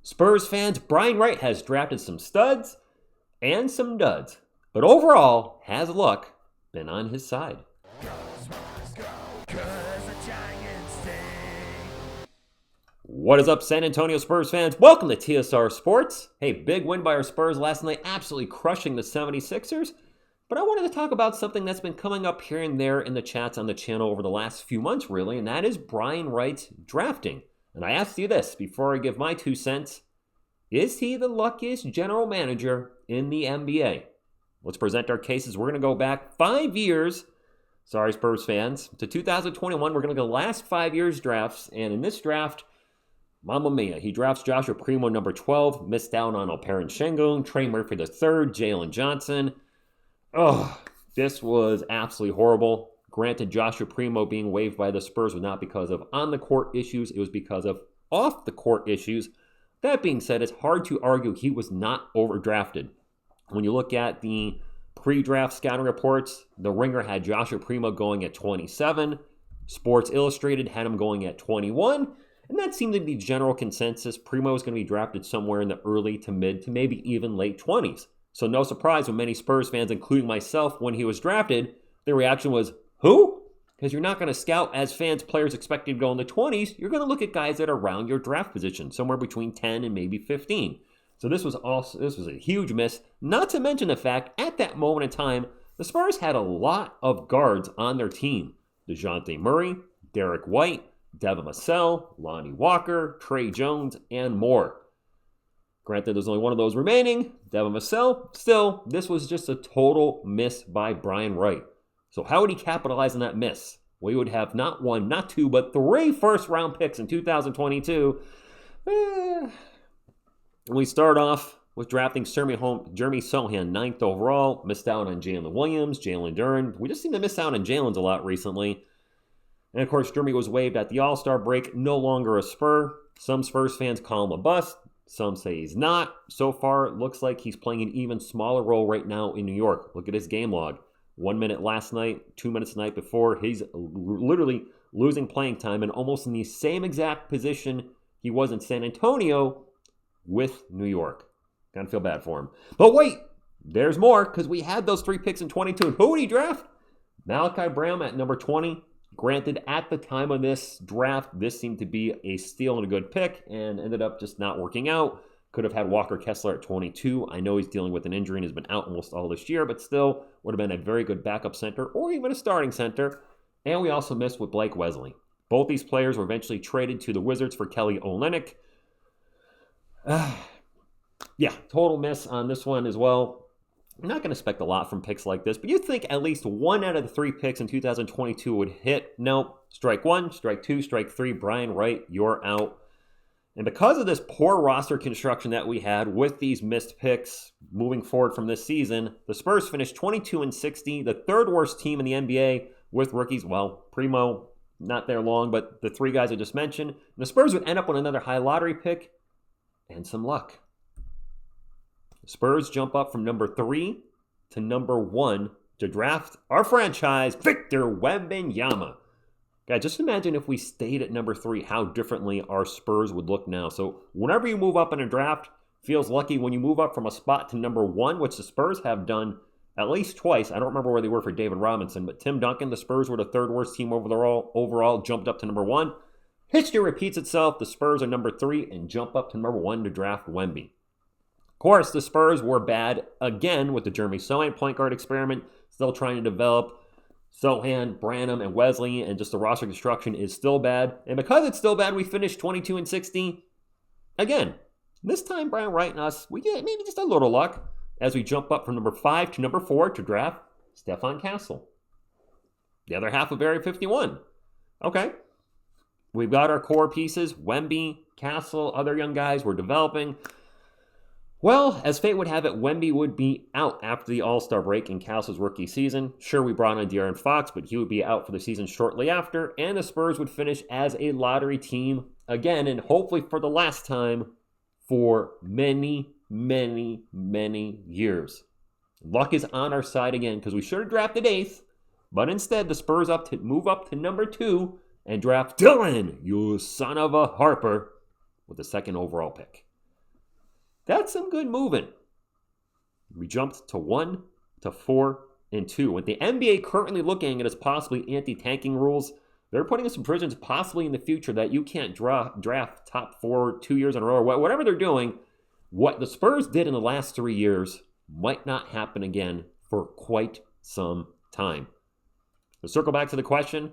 Spurs fans, Brian Wright has drafted some studs and some duds. But overall, has luck been on his side? What is up, San Antonio Spurs fans? Welcome to TSR Sports. Hey, big win by our Spurs last night, absolutely crushing the 76ers. But I wanted to talk about something that's been coming up here and there in the chats on the channel over the last few months, really, and that is Brian Wright's drafting. And I asked you this before I give my 2 cents. Is he the luckiest general manager in the NBA? Let's present our cases. We're going to go back 5 years, sorry Spurs fans, to 2021. We're going to go last 5 years drafts, and in this draft, Mamma mia, he drafts Joshua Primo, number 12, missed out on Alperen Sengun, Trey Murphy III, Keldon Johnson. Oh, this was absolutely horrible. Granted, Joshua Primo being waived by the Spurs was not because of on-the-court issues. It was because of off-the-court issues. That being said, it's hard to argue he was not overdrafted. When you look at the pre-draft scouting reports, The Ringer had Joshua Primo going at 27. Sports Illustrated had him going at 21. And that seemed to be the general consensus. Primo is going to be drafted somewhere in the early to mid to maybe even late 20s. So no surprise when many Spurs fans, including myself, when he was drafted, their reaction was, who? Because you're not going to scout as fans players expected to go in the 20s. You're going to look at guys that are around your draft position, somewhere between 10 and maybe 15. So this was a huge miss. Not to mention the fact, at that moment in time, the Spurs had a lot of guards on their team. DeJounte Murray, Derek White, Devin Vassell, Lonnie Walker, Trey Jones, and more. Granted, there's only one of those remaining, Devin Vassell. Still, this was just a total miss by Brian Wright. So how would he capitalize on that miss? Well, he would have not 1, not 2, but 3 first-round picks in 2022. And we start off with drafting Jeremy Sochan, 9th overall. Missed out on Jalen Williams, Jalen Duren. We just seem to miss out on Jalen's a lot recently. And of course, Jeremy was waived at the All-Star break, no longer a Spur. Some Spurs fans call him a bust. Some say he's not. So far, it looks like he's playing an even smaller role right now in New York. Look at his game log. 1 minute last night, 2 minutes the night before. He's literally losing playing time and almost in the same exact position he was in San Antonio with New York. Kind of feel bad for him. But wait, there's more because we had those 3 picks in 22. And who would he draft? Malachi Brown at number 20. Granted, at the time of this draft, this seemed to be a steal and a good pick and ended up just not working out. Could have had Walker Kessler at 22. I know he's dealing with an injury and has been out almost all this year, but still would have been a very good backup center or even a starting center. And we also missed with Blake Wesley. Both these players were eventually traded to the Wizards for Kelly Olynyk. Yeah, total miss on this one as well. You're not going to expect a lot from picks like this, but you'd think at least 1 out of the 3 picks in 2022 would hit. Nope. Strike 1, strike 2, strike 3. Brian Wright, you're out. And because of this poor roster construction that we had with these missed picks moving forward from this season, the Spurs finished 22-60, the 3rd worst team in the NBA with rookies. Well, Primo, not there long, but the 3 guys I just mentioned. And the Spurs would end up with another high lottery pick and some luck. Spurs jump up from number 3 to number 1 to draft our franchise, Victor Wembanyama. God, just imagine if we stayed at number 3, how differently our Spurs would look now. So whenever you move up in a draft, feels lucky when you move up from a spot to number 1, which the Spurs have done at least twice. I don't remember where they were for David Robinson, but Tim Duncan, the Spurs were the 3rd worst team overall, jumped up to number 1. History repeats itself. The Spurs are number 3 and jump up to number 1 to draft Wemby. Of course, the Spurs were bad again with the Jeremy Sochan point guard experiment, still trying to develop Sochan, Branham, and Wesley, and just the roster construction is still bad. And because it's still bad, we finished 22-60. Again, this time Brian Wright and us, we get maybe just a little luck as we jump up from number 5 to number 4 to draft Stephon Castle. The other half of Area 51. Okay. We've got our core pieces, Wemby, Castle, other young guys we're developing. Well, as fate would have it, Wemby would be out after the All-Star break in Castle's rookie season. Sure, we brought on De'Aaron Fox, but he would be out for the season shortly after, and the Spurs would finish as a lottery team again, and hopefully for the last time for many, many, many years. Luck is on our side again, because we should have drafted 8th, but instead the Spurs move up to number 2 and draft Dylan, you son of a Harper, with the 2nd overall pick. That's some good moving. We jumped to 1, to 4, and 2. With the NBA currently looking at as possibly anti-tanking rules, they're putting us in provisions possibly in the future that you can't draft top 4 2 years in a row, or whatever they're doing. What the Spurs did in the last 3 years might not happen again for quite some time. To circle back to the question,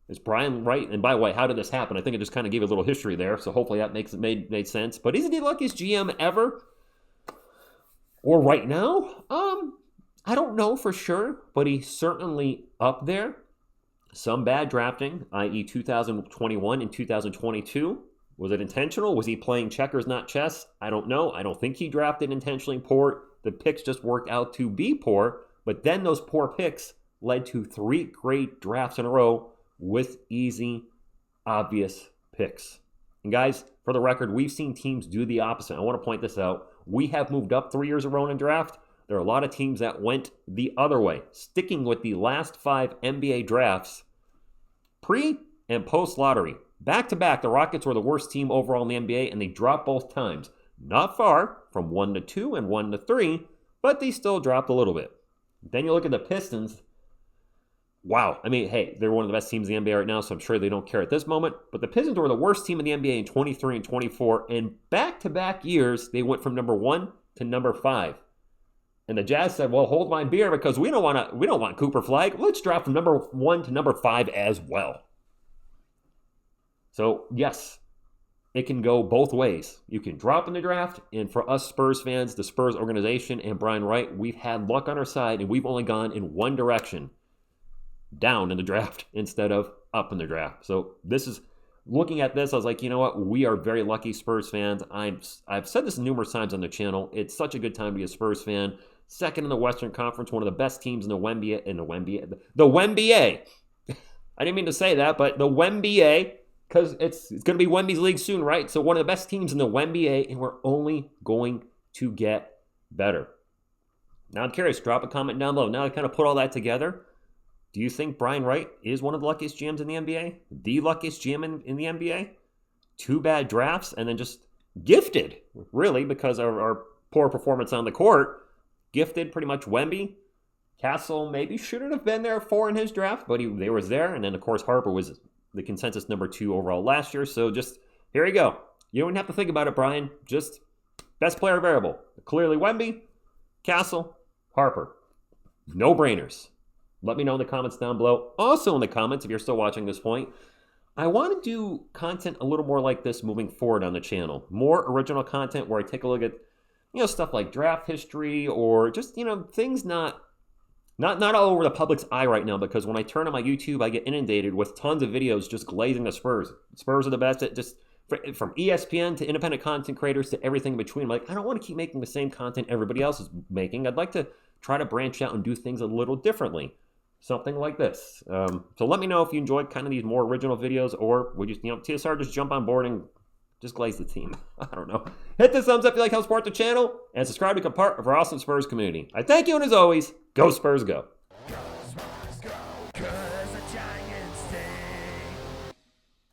is Brian Wright, and by the way, how did this happen? I think I just kind of gave a little history there, so hopefully that made sense. But is he the luckiest GM ever? Or right now? I don't know for sure, but he's certainly up there. Some bad drafting, i.e. 2021 and 2022. Was it intentional? Was he playing checkers, not chess? I don't know. I don't think he drafted intentionally poor. The picks just worked out to be poor, but then those poor picks led to 3 great drafts in a row with easy, obvious picks. And guys, for the record, we've seen teams do the opposite. I want to point this out. We have moved up 3 years in a row in draft. There are a lot of teams that went the other way, sticking with the last 5 NBA drafts, pre and post lottery. Back to back, the Rockets were the worst team overall in the NBA, and they dropped both times. Not far from 1 to 2 and 1 to 3, but they still dropped a little bit. Then you look at the Pistons. Wow. I mean, hey, they're one of the best teams in the NBA right now, so I'm sure they don't care at this moment. But the Pistons were the worst team in the NBA in 23 and 24, and back-to-back years, they went from number 1 to number 5. And the Jazz said, well, hold my beer because we don't want Cooper Flag. Let's drop from number 1 to number 5 as well. So, yes, it can go both ways. You can drop in the draft, and for us Spurs fans, the Spurs organization, and Brian Wright, we've had luck on our side, and we've only gone in one direction, down in the draft instead of up in the draft. So looking at this, I was like, you know what? We are very lucky Spurs fans. I've said this numerous times on the channel. It's such a good time to be a Spurs fan. Second in the Western Conference, one of the best teams in the Wemby. The Wemby. I didn't mean to say that, but the Wemby, because it's going to be Wemby's league soon, right? So one of the best teams in the Wemby, and we're only going to get better. Now I'm curious. Drop a comment down below. Now I kind of put all that together. Do you think Brian Wright is one of the luckiest GMs in the NBA? The luckiest GM in the NBA? 2 bad drafts and then just gifted, really, because of our poor performance on the court. Gifted pretty much Wemby. Castle maybe shouldn't have been there 4 in his draft, but they was there. And then, of course, Harper was the consensus number 2 overall last year. So just, here you go. You don't have to think about it, Brian. Just best player variable. Clearly Wemby, Castle, Harper. No brainers. Let me know in the comments down below. Also in the comments, if you're still watching this point, I want to do content a little more like this moving forward on the channel. More original content where I take a look at, stuff like draft history or just, things not all over the public's eye right now, because when I turn on my YouTube, I get inundated with tons of videos just glazing the Spurs. Spurs are the best at just, from ESPN to independent content creators to everything in between. I'm like, I don't want to keep making the same content everybody else is making. I'd like to try to branch out and do things a little differently. Something like this. So let me know if you enjoyed kind of these more original videos, or would you, TSR just jump on board and just glaze the team. I don't know. Hit the thumbs up if you like how to support the channel, and subscribe to become part of our awesome Spurs community. I thank you, and as always, go Spurs go.